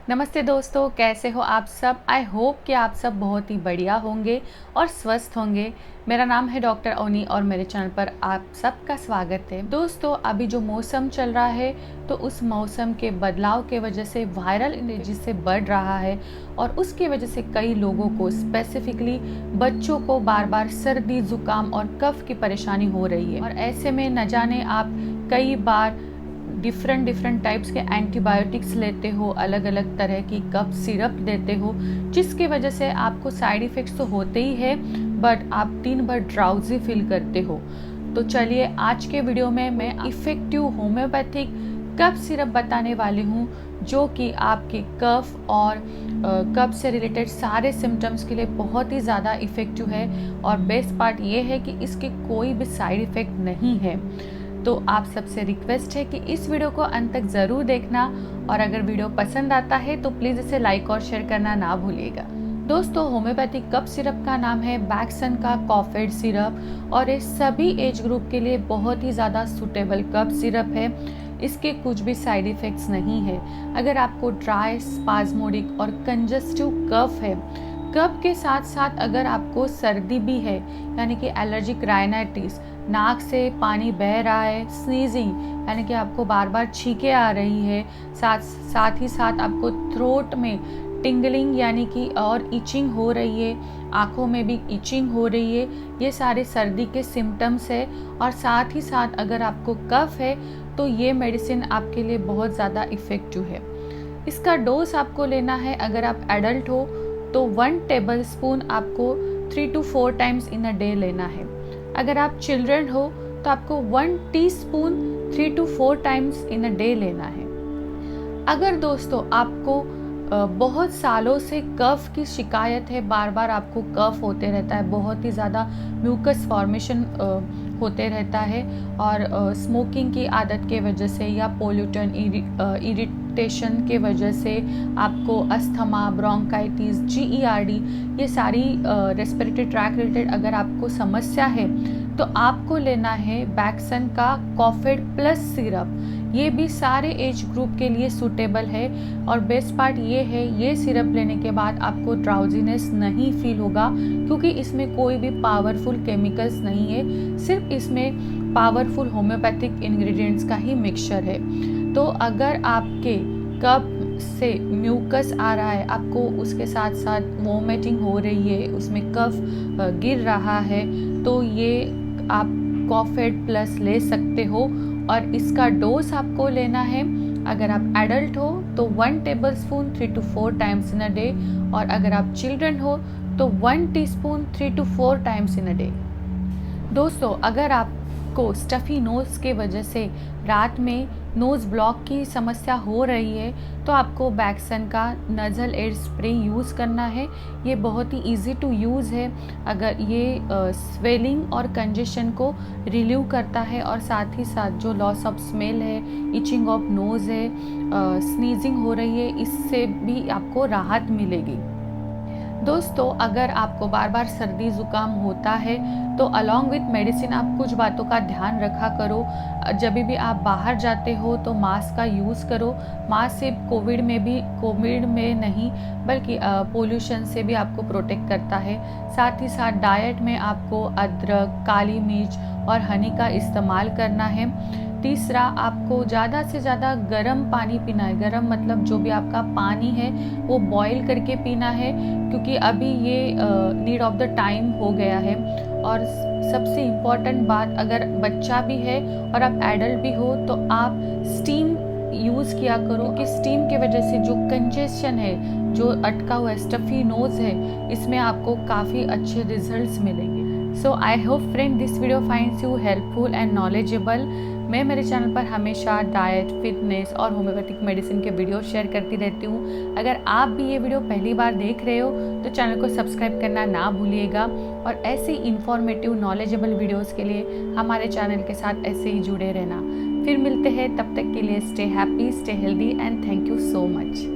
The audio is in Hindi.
नमस्ते दोस्तों, कैसे हो आप सब। आई होप कि आप सब बहुत ही बढ़िया होंगे और स्वस्थ होंगे। मेरा नाम है डॉक्टर अवनी और मेरे चैनल पर आप सबका स्वागत है। दोस्तों, अभी जो मौसम चल रहा है तो उस मौसम के बदलाव के वजह से वायरल एनर्जी से बढ़ रहा है और उसकी वजह से कई लोगों को, स्पेसिफिकली बच्चों को, बार बार सर्दी, जुकाम और कफ की परेशानी हो रही है। और ऐसे में न जाने आप कई बार डिफरेंट टाइप्स के एंटीबायोटिक्स लेते हो, अलग अलग तरह की कफ सिरप लेते हो, जिसकी वजह से आपको साइड इफ़ेक्ट्स तो होते ही है, बट आप दिन भर ड्राउजी फील करते हो। तो चलिए, आज के वीडियो में मैं इफ़ेक्टिव होम्योपैथिक कफ सिरप बताने वाली हूँ, जो कि आपके कफ और कफ से रिलेटेड सारे सिम्टम्स के लिए बहुत ही ज़्यादा इफ़ेक्टिव है। और बेस्ट पार्ट ये है कि इसके कोई भी साइड इफ़ेक्ट नहीं है। तो आप सबसे रिक्वेस्ट है कि इस वीडियो को अंत तक ज़रूर देखना, और अगर वीडियो पसंद आता है तो प्लीज़ इसे लाइक और शेयर करना ना भूलिएगा। दोस्तों, होम्योपैथिक कफ सिरप का नाम है बैक्सन का कॉफेड सिरप, और ये सभी एज ग्रुप के लिए बहुत ही ज़्यादा सूटेबल कफ सिरप है। इसके कुछ भी साइड इफ़ेक्ट्स नहीं है। अगर आपको ड्राई, स्पाज्मोडिक और कंजस्टिव कफ है, कफ के साथ साथ अगर आपको सर्दी भी है, यानी कि एलर्जिक राइनाइटिस, नाक से पानी बह रहा है, स्नीजिंग यानी कि आपको बार बार छींकें आ रही है, साथ ही साथ आपको थ्रोट में टिंगलिंग यानी कि और इचिंग हो रही है, आँखों में भी इचिंग हो रही है, ये सारे सर्दी के सिम्टम्स है। और साथ ही साथ अगर आपको कफ है तो ये मेडिसिन आपके लिए बहुत ज़्यादा इफ़ेक्टिव है। इसका डोज आपको लेना है, अगर आप एडल्ट हो तो 1 टेबल स्पून आपको 3 to 4 times in a day लेना है। अगर आप चिल्ड्रन हो तो आपको 1 teaspoon 3 to 4 times in a day लेना है। अगर दोस्तों आपको बहुत सालों से कफ की शिकायत है, बार बार आपको कफ होते रहता है, बहुत ही ज़्यादा म्यूकस फॉर्मेशन होते रहता है, और स्मोकिंग की आदत के वजह से या पोल्यूटन इरिटेशन के वजह से आपको अस्थमा, ब्रोंकाइटिस, GERD, ये सारी रेस्पिरेटरी ट्रैक रिलेटेड अगर आपको समस्या है तो आपको लेना है बैक्सन का कॉफेड प्लस सिरप। ये भी सारे एज ग्रुप के लिए सूटेबल है, और बेस्ट पार्ट ये है, ये सिरप लेने के बाद आपको ड्राउजीनेस नहीं फील होगा, क्योंकि इसमें कोई भी पावरफुल केमिकल्स नहीं है, सिर्फ इसमें पावरफुल होम्योपैथिक इंग्रेडिएंट्स का ही मिक्सचर है। तो अगर आपके कफ से म्यूकस आ रहा है, आपको उसके साथ साथ वोमिटिंग हो रही है, उसमें कफ गिर रहा है, तो ये आप कॉफेड प्लस ले सकते हो। और इसका डोज आपको लेना है, अगर आप एडल्ट हो तो 1 table spoon 3 to 4 times in a day, और अगर आप चिल्ड्रन हो तो 1 teaspoon 3 to 4 times in a day. दोस्तों, अगर आपको स्टफ़ी नोज़ के वजह से रात में नोज़ ब्लॉक की समस्या हो रही है तो आपको बैक्सन का नज़ल एयर स्प्रे यूज़ करना है। ये बहुत ही इजी टू यूज़ है। अगर ये स्वेलिंग और कंजेशन को रिलीव करता है, और साथ ही साथ जो लॉस ऑफ स्मेल है, इचिंग ऑफ नोज़ है, स्नीजिंग हो रही है, इससे भी आपको राहत मिलेगी। दोस्तों, अगर आपको बार बार सर्दी ज़ुकाम होता है तो अलोंग विथ मेडिसिन आप कुछ बातों का ध्यान रखा करो। जब भी आप बाहर जाते हो तो मास्क का यूज़ करो। मास्क सिर्फ कोविड में नहीं, बल्कि पोल्यूशन से भी आपको प्रोटेक्ट करता है। साथ ही साथ डाइट में आपको अदरक, काली मिर्च और हनी का इस्तेमाल करना है। तीसरा, आपको ज़्यादा से ज़्यादा गर्म पानी पीना है। गर्म मतलब जो भी आपका पानी है वो बॉईल करके पीना है, क्योंकि अभी ये नीड ऑफ द टाइम हो गया है। और सबसे इम्पॉर्टेंट बात, अगर बच्चा भी है और आप एडल्ट भी हो तो आप स्टीम यूज़ किया करो, कि स्टीम की वजह से जो कंजेशन है, जो अटका हुआ स्टफ़ी नोज़ है, इसमें आपको काफ़ी अच्छे रिजल्ट्स मिलेंगे। So I hope friend this video finds you helpful and knowledgeable. मैं मेरे चैनल पर हमेशा डाइट, फिटनेस और होम्योपैथिक मेडिसिन के वीडियो शेयर करती रहती हूँ। अगर आप भी ये वीडियो पहली बार देख रहे हो तो चैनल को सब्सक्राइब करना ना भूलिएगा, और ऐसे इंफॉर्मेटिव, नॉलेजेबल वीडियोस के लिए हमारे चैनल के साथ ऐसे ही जुड़े रहना। फिर मिलते हैं, तब तक के लिए stay happy, stay healthy and thank you so much.